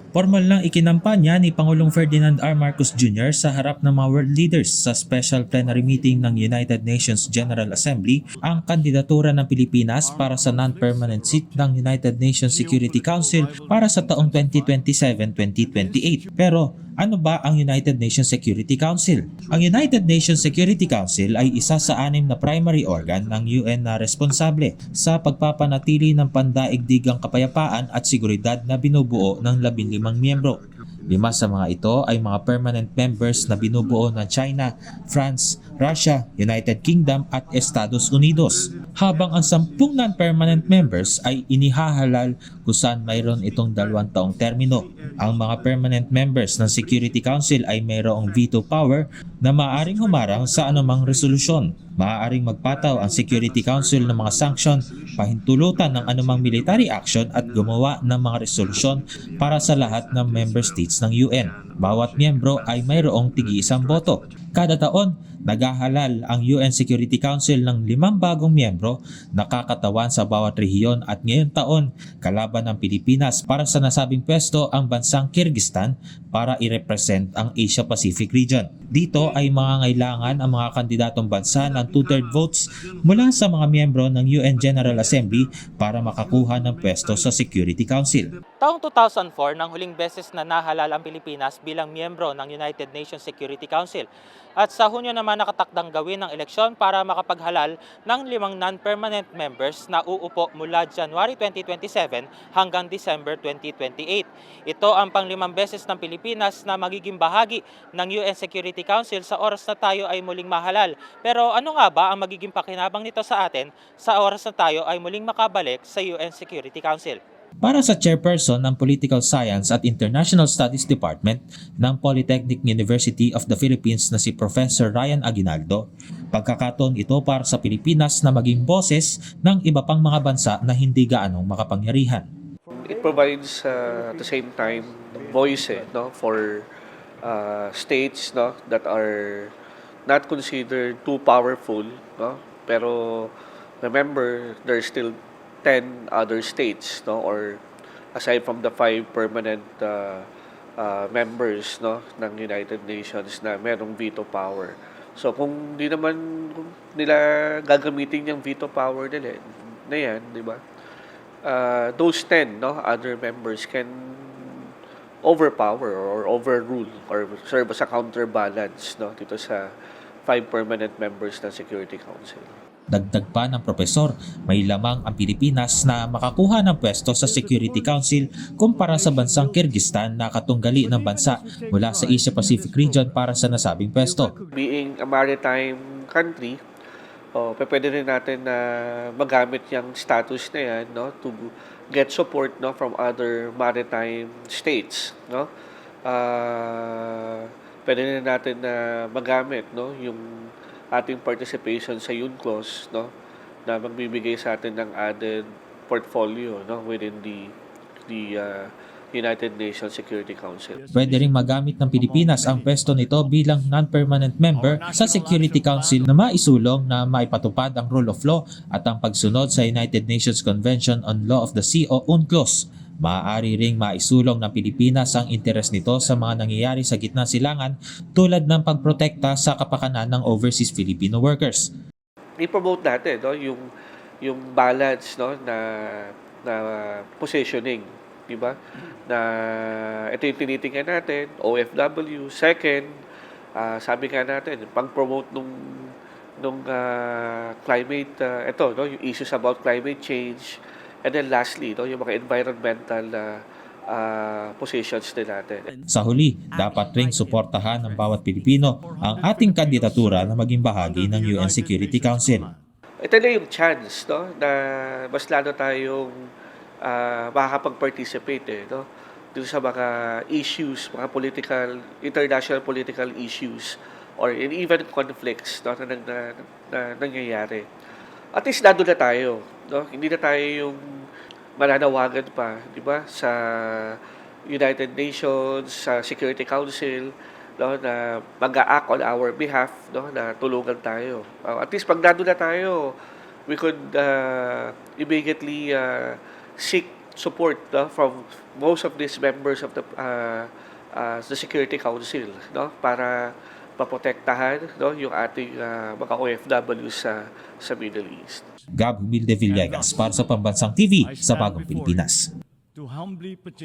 Formal lang ikinampanya ni Pangulong Ferdinand R. Marcos Jr. sa harap ng mga world leaders sa special plenary meeting ng United Nations General Assembly ang kandidatura ng Pilipinas para sa non-permanent seat ng United Nations Security Council para sa taong 2027-2028. Pero ano ba ang United Nations Security Council? Ang United Nations Security Council ay isa sa 6 na primary organ ng UN na responsable sa pagpapanatili ng pandaigdigang kapayapaan at seguridad na binubuo ng 15 miyembro. 5 sa mga ito ay mga permanent members na binubuo ng China, France, Russia, United Kingdom at Estados Unidos. Habang ang 10 non-permanent members ay inihahalal kung saan mayroon itong 2 taong termino. Ang mga permanent members ng Security Council ay mayroong veto power na maaaring humarang sa anumang resolusyon. Maaaring magpataw ang Security Council ng mga sanksyon, pahintulutan ng anumang military action at gumawa ng mga resolusyon para sa lahat ng member states ng UN. Bawat miyembro ay mayroong tig-iisang boto. Kada taon, naghahalal ang UN Security Council ng 5 bagong miyembro na kakatawan sa bawat rehiyon at ngayong taon, kalaban ng Pilipinas para sa nasabing pwesto ang bansang Kyrgyzstan para i-represent ang Asia Pacific region. Dito ay mangangailangan ang mga kandidatong bansa ng 2/3 votes mula sa mga miyembro ng UN General Assembly para makakuha ng pwesto sa Security Council. Taong 2004 nang huling beses na nahalal ang Pilipinas bilang miyembro ng United Nations Security Council. At sa Hunyo naman nakatakdang gawin ng eleksyon para makapaghalal ng 5 non-permanent members na uupo mula January 2027 hanggang December 2028. Ito ang pang-5 beses ng Pilipinas na magiging bahagi ng UN Security Council sa oras na tayo ay muling mahalal. Pero ano nga ba ang magiging pakinabang nito sa atin sa oras na tayo ay muling makabalik sa UN Security Council? Para sa chairperson ng Political Science at International Studies Department ng Polytechnic University of the Philippines na si Professor Ryan Aguinaldo, pagkakataon ito para sa Pilipinas na maging boses ng iba pang mga bansa na hindi gaanong makapangyarihan. It provides at the same time voice no, for states no, that are not considered too powerful. No? Pero remember, there's still 10 other states, no, or aside from the 5 permanent members no, ng United Nations na merong veto power. So kung di naman nila gagamitin yung veto power nila na yan, di ba? Those 10 no, other members can overpower or overrule or serve as a counterbalance no, dito sa 5 permanent members ng Security Council. Dagdag pa ng profesor, may lamang ang Pilipinas na makakuha ng pwesto sa Security Council kumpara sa bansang Kyrgyzstan na katunggali ng bansa mula sa Asia Pacific region para sa nasabing pwesto. Being a maritime country, pwede rin natin na magamit yung status na yan no, to get support no, from other maritime states. No? Pwede rin natin na magamit no, yung ating participation sa UNCLOS no, na magbibigay sa atin ng added portfolio no, within the United Nations Security Council. Pwede ring magamit ng Pilipinas ang pwesto nito bilang non-permanent member sa Security Council na maisulong na maipatupad ang rule of law at ang pagsunod sa United Nations Convention on Law of the Sea o UNCLOS. Maaari ring maisulong ng Pilipinas ang interes nito sa mga nangyayari sa gitnang silangan tulad ng pagprotekta sa kapakanan ng overseas Filipino workers. I-promote natin no, yung balance no, na positioning, di ba? Na ito yung tinitingnan natin, OFW. Second, sabi nga natin, pang-promote nung climate, ito, no, yung issues about climate change. And then lastly, no, yung mga environmental positions din natin. Sa huli, dapat ring suportahan ng bawat Pilipino ang ating kandidatura na maging bahagi ng UN Security Council. Ito na yung chance no, na mas lalo tayong makakapag-participate no, dito sa mga issues, mga international political issues or even conflicts no, na nangyayari. At least nandun na tayo. No? Hindi na tayo yung mananawagan pa, di ba, sa United Nations, sa Security Council, no, na mag-a-act on our behalf, no, na tulungan tayo. At least pag nandun na tayo, we could immediately seek support from most of these members of the Security Council, no, para maprotektahan, no, yung ating mga OFW sa Middle East. Gab Humilde Villegas para sa Pambansang TV sa Bagong Pilipinas. To humbly petition